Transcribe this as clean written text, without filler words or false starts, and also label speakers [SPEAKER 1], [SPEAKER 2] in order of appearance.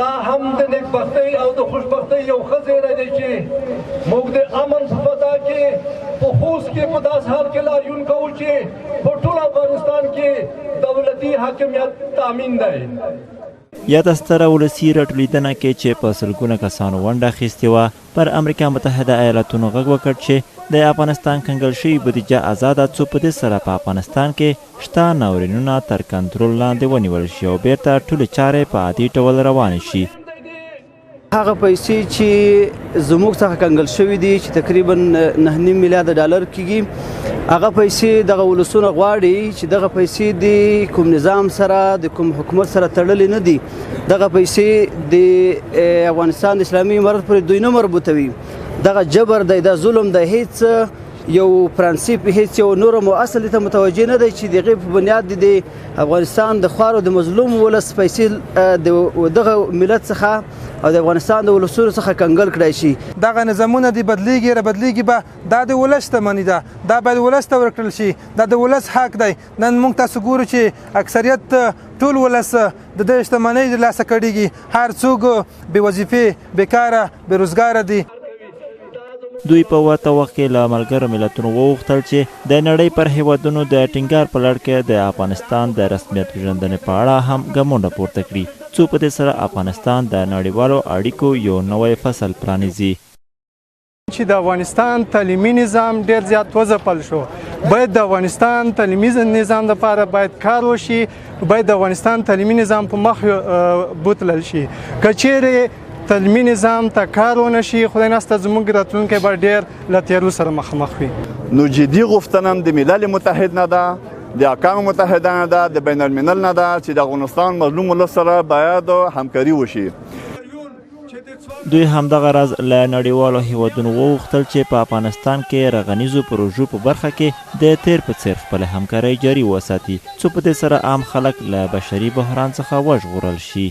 [SPEAKER 1] دا هم د نیکبختۍ او د خوشبختۍ یو ښه زیری دی چې موږ د امن په فضا کې په خوست کې په داسې حال کې لاریون کوو چې په ټول افغانستان کې دولتي حاکمیت تامین دی.
[SPEAKER 2] یاده ستره ولسي راټولیدنه کې چې په سلګونه کسانو ونډه اخیستې وه پر امریکا متحده ایالاتونو غږ وکړ چې د افغانستان کنګل شوې بودیجه ازاده څو په دې سره په افغانستان کې شته ناورینونه تر کنټرول لاندې ونیول شي او بیرته ټولې چارې په عادي ډول روانې شي.
[SPEAKER 3] هغه پیسې چې زموږ څخه کنګل شوي دي چې تقریبا 9.5 میلیارده ډالر کېږي، هغه پیسې دغه ولسونه غواړي چې دغه پیسې د کوم نظام سره د کوم حکومت سره تړلې نه دي، دغه پیسې د افغانستان د اسلامي امارت پورې دوی نه مربوطه وي. دغه جبر دی، دا ظلم دی، هیڅ یو پرنسیپ، هیڅ یو نورم او اصل ته متوجه نه دی چې دغه په بنیاد د افغانستان د خوارو د مظلوم ولس پیسې دغه ملت څخه او د افغانستان د ولسونو څخه کنګل کړای شي.
[SPEAKER 4] دغه نظامونه د بدلیږي را بدلیږي به دا د ولس شتمني ده، دا باید ولس ته ورکړل شي، دا د ولس حق دی. نن موږ تاسو ګورو چې اکثریت ټول ولس د دې شتمنۍ د لاسه کړېږي، هر څوک بې وظیفې، بېکاره، بېروزګاره دي.
[SPEAKER 2] دوی په ورته وخت کې له ملګرو ملتونو وغوښتل چې د نړۍ پر هیوادونو د ټینګار په لړ کې د افغانستان د رسمیت پېژندنې په اړه هم ګامونه پورته کړي، څو په دې سره افغانستان د نړیوالو اړیکو یو نوی فصل پرانیزي.
[SPEAKER 4] چې د افغانستان تعلیمي نظام ډیر زیات وځپل شو، باید د افغانستان تعلیمي نظام لپاره باید کار وشي، باید د افغانستان تعلیمي نظام په مخ بوتلل شي. که چیرې تعلیمي نظام ته کار ونه شي، خدای نسته زموږ راتلونکی به ډېر له تیارو سره مخامخ وي.
[SPEAKER 5] نو جدي غوښتنه د ملل متحد نه ده، د اقوام متحده نه ده، د بین الملل نه ده چې د افغانستان مظلوم ولس سره باید همکاري وشي.
[SPEAKER 2] دوی همدغه راز له نړیوالو هیوادونو وغوښتل چې په افغانستان کې رغنیزو پروژو په برخه کې د تیر په څیر خپله همکارۍ جاري وساتي، څو په دې سره عام خلک له بشري بحران څخه وژغورل شي.